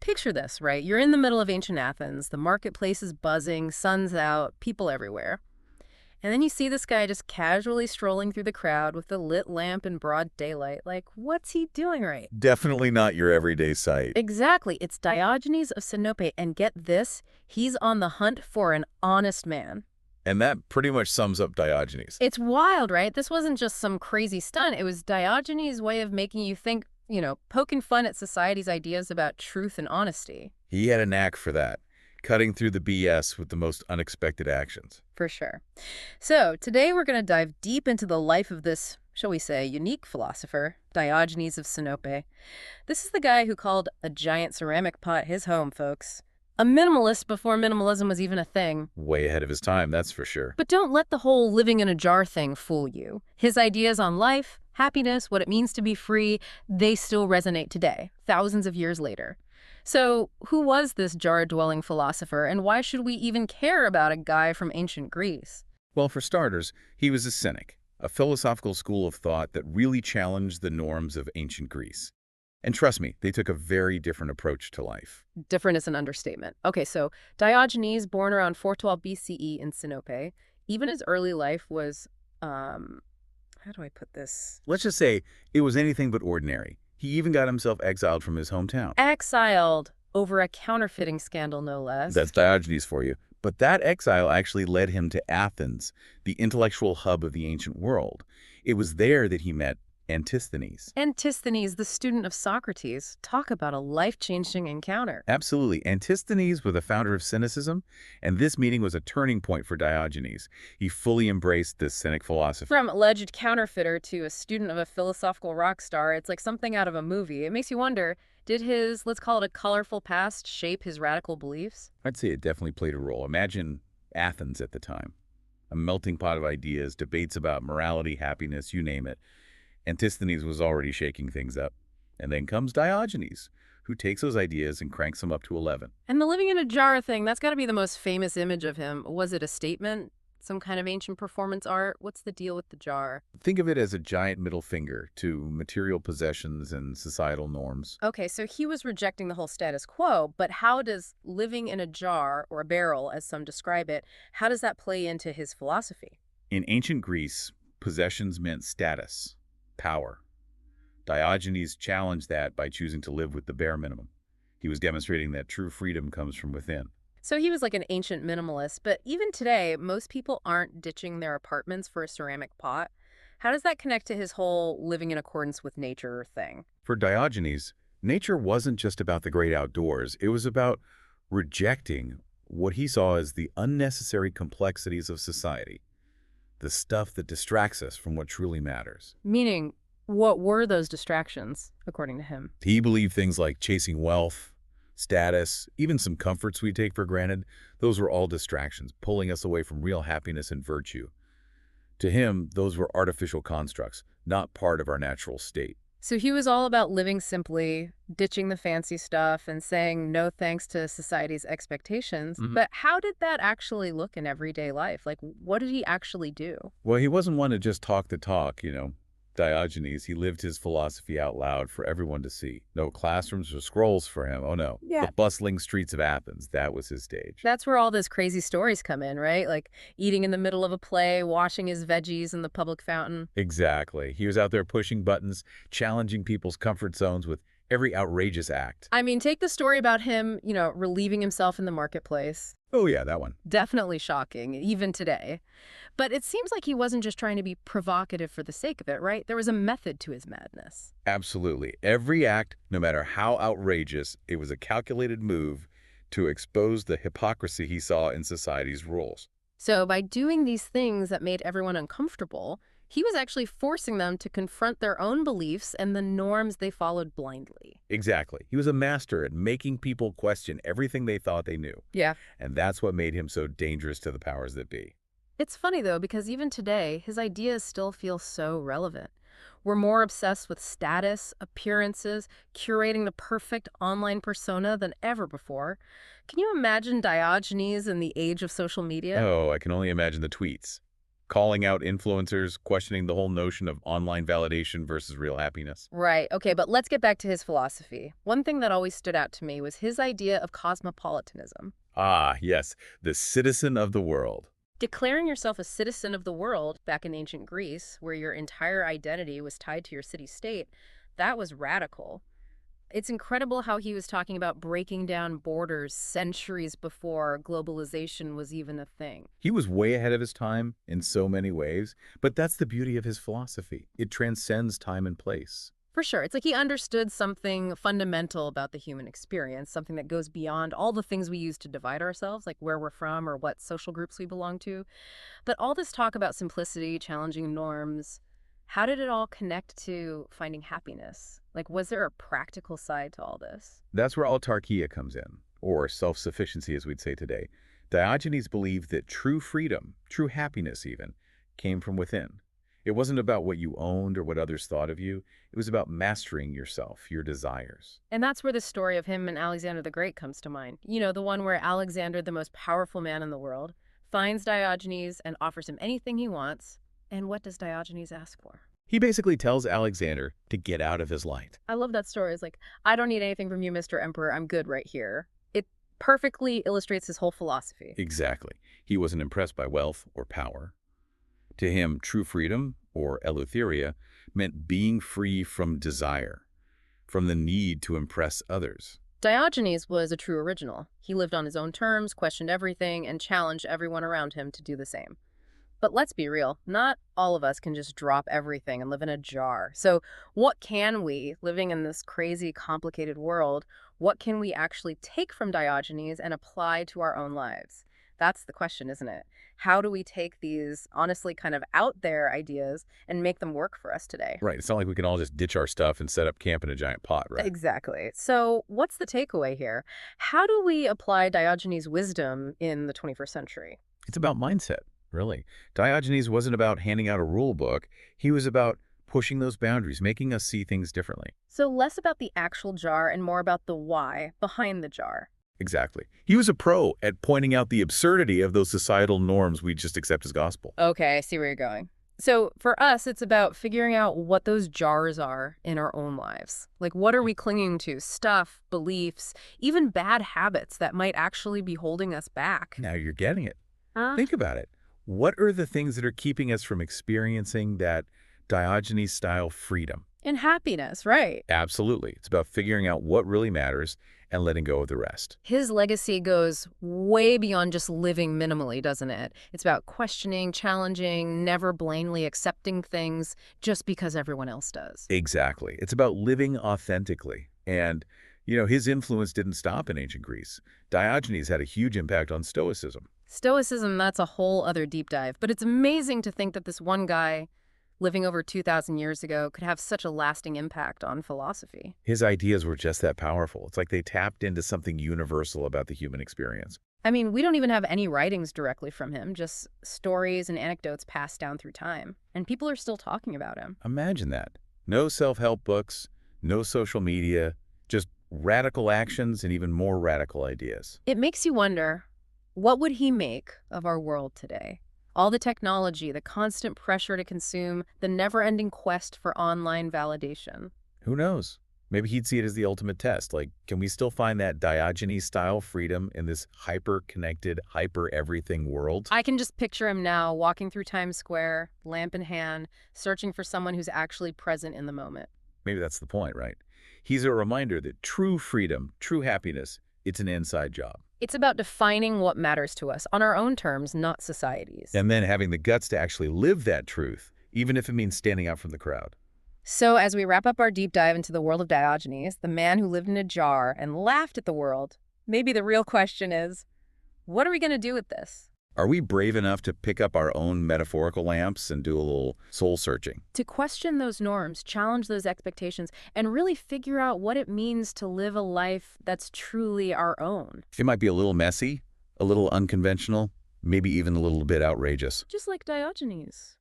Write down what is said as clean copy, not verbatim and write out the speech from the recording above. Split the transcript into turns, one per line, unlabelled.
Picture this, right? You're in the middle of ancient Athens. The marketplace is buzzing, sun's out, people everywhere. And then you see this guy just casually strolling through the crowd with a lit lamp in broad daylight. Like, what's he doing right?
Definitely not your everyday sight.
Exactly. It's Diogenes of Sinope. And get this, he's on the hunt for an honest man.
And that pretty much sums up Diogenes.
It's wild, right? This wasn't just some crazy stunt. It was Diogenes' way of making you think, poking fun at society's ideas about truth and honesty.
He had a knack for that, cutting through the BS with the most unexpected actions.
For sure. So today we're going to dive deep into the life of this, shall we say, unique philosopher, Diogenes of Sinope. This is the guy who called a giant ceramic pot his home, folks. A minimalist before minimalism was even a thing.
Way ahead of his time, that's for sure.
But don't let the whole living in a jar thing fool you. His ideas on life, happiness, what it means to be free, they still resonate today, thousands of years later. So who was this jar-dwelling philosopher, and why should we even care about a guy from ancient Greece?
Well, for starters, he was a Cynic, a philosophical school of thought that really challenged the norms of ancient Greece. And trust me, they took a very different approach to life.
Different is an understatement. Okay, so Diogenes, born around 412 BCE in Sinope, even his early life was, how do I put this?
Let's just say it was anything but ordinary. He even got himself exiled from his hometown.
Exiled over a counterfeiting scandal, no less.
That's Diogenes for you. But that exile actually led him to Athens, the intellectual hub of the ancient world. It was there that he met Antisthenes.
Antisthenes, the student of Socrates. Talk about a life-changing encounter.
Absolutely. Antisthenes was the founder of Cynicism, and this meeting was a turning point for Diogenes. He fully embraced this Cynic philosophy.
From alleged counterfeiter to a student of a philosophical rock star, it's like something out of a movie. It makes you wonder, did his, let's call it a colorful past, shape his radical beliefs?
I'd say it definitely played a role. Imagine Athens at the time. A melting pot of ideas, debates about morality, happiness, you name it. Antisthenes was already shaking things up. And then comes Diogenes, who takes those ideas and cranks them up to 11.
And the living in a jar thing, that's got to be the most famous image of him. Was it a statement? Some kind of ancient performance art? What's the deal with the jar?
Think of it as a giant middle finger to material possessions and societal norms.
Okay, so he was rejecting the whole status quo, but how does living in a jar, or a barrel, as some describe it, how does that play into his philosophy?
In ancient Greece, possessions meant status, power. Diogenes challenged that by choosing to live with the bare minimum. He was demonstrating that true freedom comes from within.
So he was like an ancient minimalist, but even today, most people aren't ditching their apartments for a ceramic pot. How does that connect to his whole living in accordance with nature thing?
For Diogenes, nature wasn't just about the great outdoors. It was about rejecting what he saw as the unnecessary complexities of society, the stuff that distracts us from what truly matters.
Meaning, what were those distractions, according to him?
He believed things like chasing wealth, status, even some comforts we take for granted, those were all distractions, pulling us away from real happiness and virtue. To him, those were artificial constructs, not part of our natural state.
So he was all about living simply, ditching the fancy stuff, and saying no thanks to society's expectations. But how did that actually look in everyday life? Like, what did he actually do?
Well, he wasn't one to just talk the talk, Diogenes, he lived his philosophy out loud for everyone to see. No classrooms or scrolls for him, oh no.
Yeah.
The bustling streets of Athens, that was his stage.
That's where all those crazy stories come in, right? Like eating in the middle of a play, washing his veggies in the public fountain.
Exactly. He was out there pushing buttons, challenging people's comfort zones with every outrageous act.
I mean, take the story about him, relieving himself in the marketplace.
Oh yeah, that one.
Definitely shocking, even today. But it seems like he wasn't just trying to be provocative for the sake of it, right? There was a method to his madness.
Absolutely. Every act, no matter how outrageous, it was a calculated move to expose the hypocrisy he saw in society's rules.
So by doing these things that made everyone uncomfortable, he was actually forcing them to confront their own beliefs and the norms they followed blindly.
Exactly. He was a master at making people question everything they thought they knew.
Yeah.
And that's what made him so dangerous to the powers that be.
It's funny, though, because even today, his ideas still feel so relevant. We're more obsessed with status, appearances, curating the perfect online persona than ever before. Can you imagine Diogenes in the age of social media?
Oh, I can only imagine the tweets. calling out influencers, questioning the whole notion of online validation versus real happiness.
Right. Okay, but let's get back to his philosophy. One thing that always stood out to me was his idea of cosmopolitanism.
Ah, yes, the citizen of the world.
Declaring yourself a citizen of the world back in ancient Greece, where your entire identity was tied to your city-state, that was radical. It's incredible how he was talking about breaking down borders centuries before globalization was even a thing.
He was way ahead of his time in so many ways, but that's the beauty of his philosophy. It transcends time and place.
For sure. It's like he understood something fundamental about the human experience, something that goes beyond all the things we use to divide ourselves, like where we're from or what social groups we belong to. But all this talk about simplicity, challenging norms, how did it all connect to finding happiness? Like, was there a practical side to all this?
That's where autarkia comes in, or self-sufficiency as we'd say today. Diogenes believed that true freedom, true happiness even, came from within. It wasn't about what you owned or what others thought of you. It was about mastering yourself, your desires.
And that's where the story of him and Alexander the Great comes to mind. You know, the one where Alexander, the most powerful man in the world, finds Diogenes and offers him anything he wants. And what does Diogenes ask for?
He basically tells Alexander to get out of his light.
I love that story. It's like, I don't need anything from you, Mr. Emperor. I'm good right here. It perfectly illustrates his whole philosophy.
Exactly. He wasn't impressed by wealth or power. To him, true freedom, or eleutheria, meant being free from desire, from the need to impress others.
Diogenes was a true original. He lived on his own terms, questioned everything, and challenged everyone around him to do the same. But let's be real, not all of us can just drop everything and live in a jar. So what can we, living in this crazy, complicated world, what can we actually take from Diogenes and apply to our own lives? That's the question, isn't it? How do we take these honestly kind of out there ideas and make them work for us today?
Right. It's not like we can all just ditch our stuff and set up camp in a giant pot, right?
Exactly. So what's the takeaway here? How do we apply Diogenes' wisdom in the 21st century?
It's about mindset, really. Diogenes wasn't about handing out a rule book. He was about pushing those boundaries, making us see things differently.
So less about the actual jar and more about the why behind the jar.
Exactly. He was a pro at pointing out the absurdity of those societal norms we just accept as gospel.
Okay, I see where you're going. So for us, it's about figuring out what those jars are in our own lives. Like, what are we clinging to? Stuff, beliefs, even bad habits that might actually be holding us back.
Now you're getting it.
Huh?
Think about it. What are the things that are keeping us from experiencing that Diogenes-style freedom?
And happiness, right?
Absolutely. It's about figuring out what really matters and letting go of the rest.
His legacy goes way beyond just living minimally, doesn't it? It's about questioning, challenging, never blindly accepting things just because everyone else does.
Exactly. It's about living authentically. And, his influence didn't stop in ancient Greece. Diogenes had a huge impact on Stoicism.
Stoicism, that's a whole other deep dive. But it's amazing to think that this one guy living over 2,000 years ago could have such a lasting impact on philosophy.
His ideas were just that powerful. It's like they tapped into something universal about the human experience.
I mean, we don't even have any writings directly from him, just stories and anecdotes passed down through time. And people are still talking about him.
Imagine that. No self-help books, no social media, just radical actions and even more radical ideas.
It makes you wonder, what would he make of our world today? All the technology, the constant pressure to consume, the never-ending quest for online validation.
Who knows? Maybe he'd see it as the ultimate test. Like, can we still find that Diogenes-style freedom in this hyper-connected, hyper-everything world?
I can just picture him now walking through Times Square, lamp in hand, searching for someone who's actually present in the moment.
Maybe that's the point, right? He's a reminder that true freedom, true happiness, it's an inside job.
It's about defining what matters to us on our own terms, not society's.
And then having the guts to actually live that truth, even if it means standing out from the crowd.
So as we wrap up our deep dive into the world of Diogenes, the man who lived in a jar and laughed at the world, maybe the real question is, what are we going to do with this?
Are we brave enough to pick up our own metaphorical lamps and do a little soul searching?
To question those norms, challenge those expectations, and really figure out what it means to live a life that's truly our own.
It might be a little messy, a little unconventional, maybe even a little bit outrageous.
Just like Diogenes.